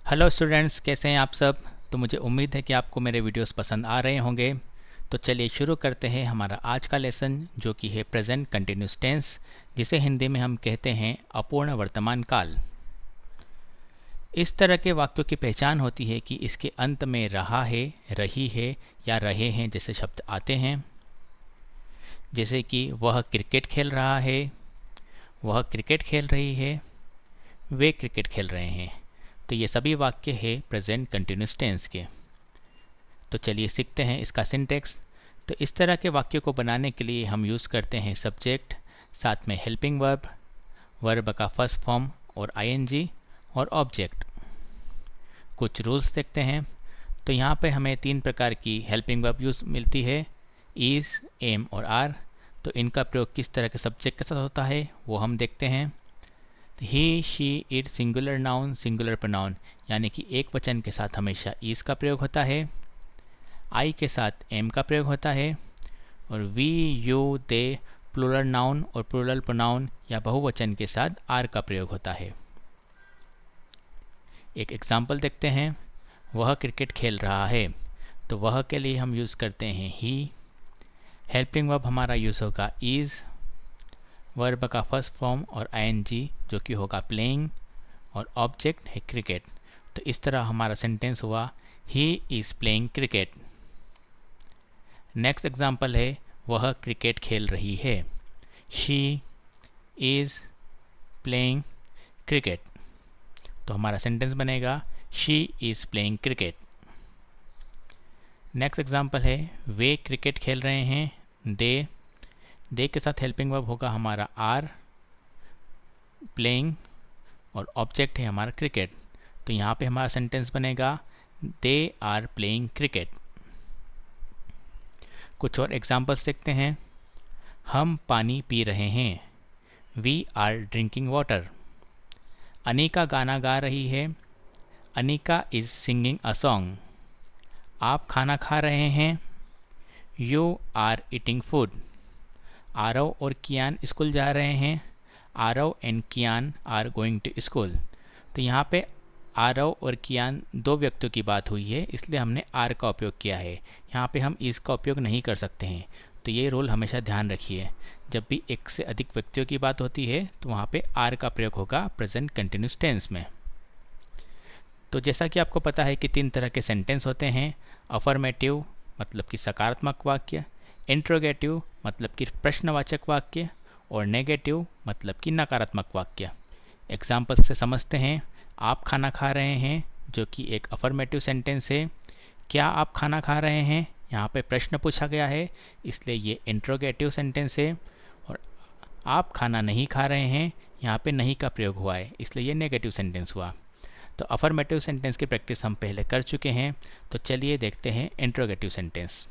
Hello students, कैसे हैं आप सब। तो मुझे उम्मीद है कि आपको मेरे वीडियोस पसंद आ रहे होंगे। तो चलिए शुरू करते हैं हमारा आज का लेसन, जो कि है प्रेजेंट कंटिन्यूस टेंस, जिसे हिंदी में हम कहते हैं अपूर्ण वर्तमान काल। इस तरह के वाक्यों की पहचान होती है कि इसके अंत में रहा है, रही है या रहे हैं जैसे शब्द आते हैं। जैसे कि वह क्रिकेट खेल रहा है, वह क्रिकेट खेल रही है, वे क्रिकेट खेल रहे हैं। तो ये सभी वाक्य है प्रेजेंट कंटिन्यूस टेंस के। तो चलिए सीखते हैं इसका सिंटेक्स। तो इस तरह के वाक्यों को बनाने के लिए हम यूज़ करते हैं सब्जेक्ट, साथ में हेल्पिंग वर्ब, वर्ब का फर्स्ट फॉर्म और आईएनजी और ऑब्जेक्ट। कुछ रूल्स देखते हैं। तो यहाँ पे हमें 3 प्रकार की हेल्पिंग वर्ब यूज़ मिलती है, इज़, एम और आर। तो इनका प्रयोग किस तरह के सब्जेक्ट के साथ होता है वो हम देखते हैं। He, she, it singular noun, singular pronoun, यानी कि एक वचन के साथ हमेशा इज़ का प्रयोग होता है। आई के साथ एम का प्रयोग होता है। और we, you, they plural noun और प्लूरल प्रोनाउन या बहुवचन के साथ आर का प्रयोग होता है। एक एग्जाम्पल देखते हैं। वह क्रिकेट खेल रहा है, तो वह के लिए हम यूज़ करते हैं ही। हेल्पिंग वर्ब हमारा यूज़ होगा इज़, वर्ब का फर्स्ट फॉर्म और आईएनजी जो कि होगा प्लेइंग, और ऑब्जेक्ट है क्रिकेट। तो इस तरह हमारा सेंटेंस हुआ he is playing cricket. Next example है वह क्रिकेट खेल रही है, शी इज़ प्लेइंग क्रिकेट। तो हमारा सेंटेंस बनेगा she is playing cricket. Next example है वे क्रिकेट खेल रहे हैं, दे के साथ हेल्पिंग वर्ब होगा हमारा आर, प्लेइंग और ऑब्जेक्ट है हमारा क्रिकेट। तो यहाँ पे हमारा सेंटेंस बनेगा दे आर प्लेइंग क्रिकेट। कुछ और एग्जाम्पल्स देखते हैं। हम पानी पी रहे हैं, we are drinking water. Anika गाना गा रही है, Anika is singing a song. आप खाना खा रहे हैं, you are eating food. Aarav और कियान स्कूल जा रहे हैं, Aarav and Kiyan are going to school. तो यहाँ पे आरव और कियान 2 व्यक्तियों की बात हुई है, इसलिए हमने आर का उपयोग किया है। यहाँ पे हम इस का उपयोग नहीं कर सकते हैं। तो ये रूल हमेशा ध्यान रखिए, जब भी एक से अधिक व्यक्तियों की बात होती है तो वहाँ पे आर का प्रयोग होगा प्रेजेंट कंटिन्यूस टेंस में। तो जैसा कि आपको पता है कि 3 तरह के सेंटेंस होते हैं, अफर्मेटिव मतलब कि सकारात्मक वाक्य, इंट्रोगेटिव मतलब कि प्रश्नवाचक वाक्य, और नेगेटिव मतलब कि नकारात्मक वाक्य। एग्जाम्पल से समझते हैं। आप खाना खा रहे हैं, जो कि एक अफर्मेटिव सेंटेंस है। क्या आप खाना खा रहे हैं, यहाँ पे प्रश्न पूछा गया है, इसलिए ये इंट्रोगेटिव सेंटेंस है। और आप खाना नहीं खा रहे हैं, यहाँ पे नहीं का प्रयोग हुआ है, इसलिए ये नेगेटिव सेंटेंस हुआ। तो अफर्मेटिव सेंटेंस की प्रैक्टिस हम पहले कर चुके हैं। तो चलिए देखते हैं इंट्रोगेटिव सेंटेंस।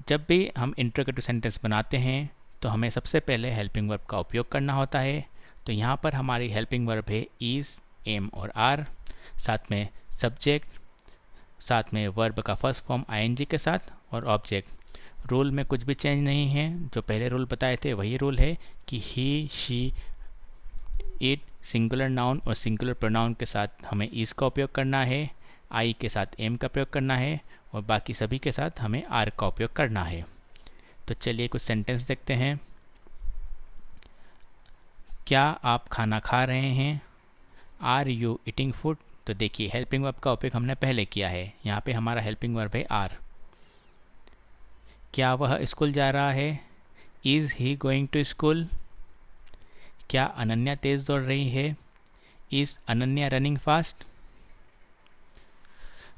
जब भी हम इंट्रोगेटिव सेंटेंस बनाते हैं तो हमें सबसे पहले हेल्पिंग वर्ब का उपयोग करना होता है। तो यहाँ पर हमारी हेल्पिंग वर्ब है इज़, एम और आर, साथ में सब्जेक्ट, साथ में वर्ब का फर्स्ट फॉर्म आईएनजी के साथ और ऑब्जेक्ट। रूल में कुछ भी चेंज नहीं है, जो पहले रूल बताए थे वही रूल है कि ही, शी, इट सिंगुलर नाउन और सिंगुलर प्रोनाउन के साथ हमें इज़ का उपयोग करना है, आई के साथ एम का प्रयोग करना है, और बाकी सभी के साथ हमें आर का उपयोग करना है। तो चलिए कुछ सेंटेंस देखते हैं। क्या आप खाना खा रहे हैं, आर यू ईटिंग फूड। तो देखिए हेल्पिंग वर्ब का उपयोग हमने पहले किया है, यहाँ पे हमारा हेल्पिंग वर्ब है आर। क्या वह स्कूल जा रहा है, is he going to school. क्या अनन्या तेज़ दौड़ रही है, इज़ अनन्या रनिंग फास्ट।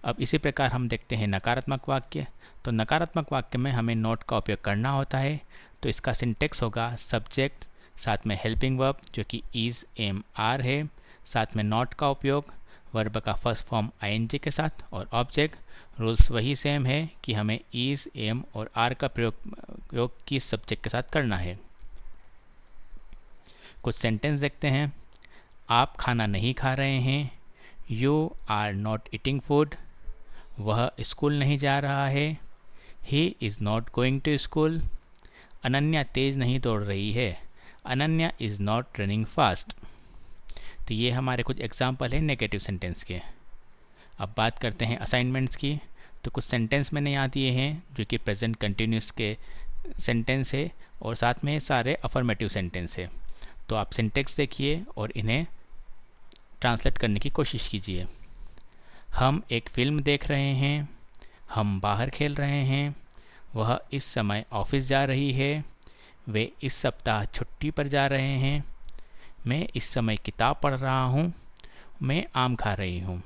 अब इसी प्रकार हम देखते हैं नकारात्मक वाक्य। तो नकारात्मक वाक्य में हमें नॉट का उपयोग करना होता है। तो इसका सिंटेक्स होगा सब्जेक्ट, साथ में हेल्पिंग वर्ब जो कि इज़, एम, आर है, साथ में नॉट का उपयोग वर्ब का फर्स्ट फॉर्म आईएनजी के साथ, और ऑब्जेक्ट। रूल्स वही सेम है कि हमें इज़, एम और आर का प्रयोग किस सब्जेक्ट के साथ करना है। कुछ सेंटेंस देखते हैं। आप खाना नहीं खा रहे हैं, you are not eating food. वह स्कूल नहीं जा रहा है, he is not going to school. Ananya तेज़ नहीं दौड़ रही है, Ananya is not running fast. तो ये हमारे कुछ एग्जाम्पल हैं नेगेटिव सेंटेंस के। अब बात करते हैं असाइनमेंट्स की। तो कुछ सेंटेंस मैंने यहाँ दिए हैं जो कि प्रेजेंट कंटिन्यूस के सेंटेंस है और साथ में सारे अफर्मेटिव सेंटेंस है। तो आप सिंटेक्स देखिए और इन्हें ट्रांसलेट करने की कोशिश कीजिए। हम एक फ़िल्म देख रहे हैं, हम बाहर खेल रहे हैं, वह इस समय ऑफिस जा रही है, वे इस सप्ताह छुट्टी पर जा रहे हैं, मैं इस समय किताब पढ़ रहा हूँ, मैं आम खा रही हूँ।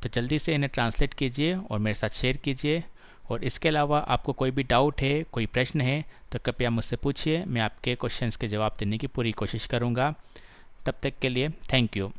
तो जल्दी से इन्हें ट्रांसलेट कीजिए और मेरे साथ शेयर कीजिए। और इसके अलावा आपको कोई भी डाउट है, कोई प्रश्न है तो कृपया मुझसे पूछिए, मैं आपके क्वेश्चंस के जवाब देने की पूरी कोशिश करूँगा। तब तक के लिए थैंक यू।